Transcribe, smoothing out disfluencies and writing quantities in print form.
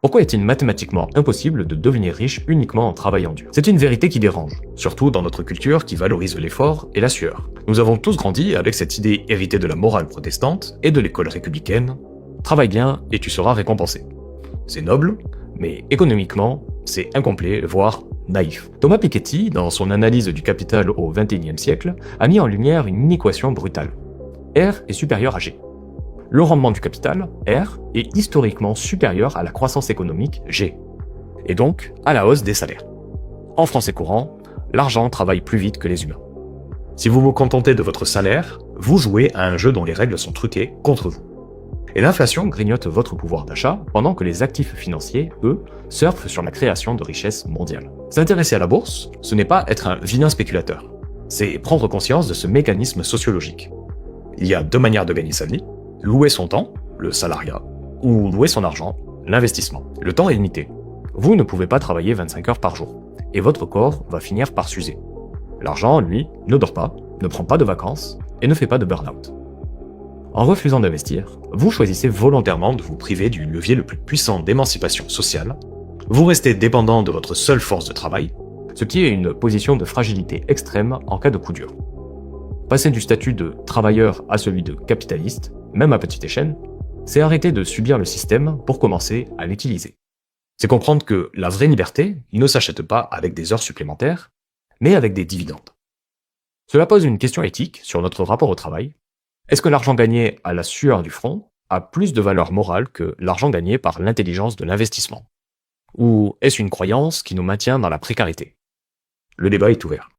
Pourquoi est-il mathématiquement impossible de devenir riche uniquement en travaillant dur? C'est une vérité qui dérange, surtout dans notre culture qui valorise l'effort et la sueur. Nous avons tous grandi avec cette idée héritée de la morale protestante et de l'école républicaine. Travaille bien et tu seras récompensé. C'est noble, mais économiquement, c'est incomplet, voire naïf. Thomas Piketty, dans son analyse du capital au XXIe siècle, a mis en lumière une équation brutale. R est supérieur à G. Le rendement du capital, R, est historiquement supérieur à la croissance économique, G, et donc à la hausse des salaires. En français courant, l'argent travaille plus vite que les humains. Si vous vous contentez de votre salaire, vous jouez à un jeu dont les règles sont truquées contre vous. Et l'inflation grignote votre pouvoir d'achat pendant que les actifs financiers, eux, surfent sur la création de richesses mondiales. S'intéresser à la bourse, ce n'est pas être un vilain spéculateur. C'est prendre conscience de ce mécanisme sociologique. Il y a deux manières de gagner sa vie. Louer son temps, le salariat, ou louer son argent, l'investissement. Le temps est limité. Vous ne pouvez pas travailler 25 heures par jour, et votre corps va finir par s'user. L'argent, lui, ne dort pas, ne prend pas de vacances, et ne fait pas de burn-out. En refusant d'investir, vous choisissez volontairement de vous priver du levier le plus puissant d'émancipation sociale. Vous restez dépendant de votre seule force de travail, ce qui est une position de fragilité extrême en cas de coup dur. Passer du statut de travailleur à celui de capitaliste, même à petite échelle, c'est arrêter de subir le système pour commencer à l'utiliser. C'est comprendre que la vraie liberté ne s'achète pas avec des heures supplémentaires, mais avec des dividendes. Cela pose une question éthique sur notre rapport au travail. Est-ce que l'argent gagné à la sueur du front a plus de valeur morale que l'argent gagné par l'intelligence de l'investissement? Ou est-ce une croyance qui nous maintient dans la précarité? Le débat est ouvert.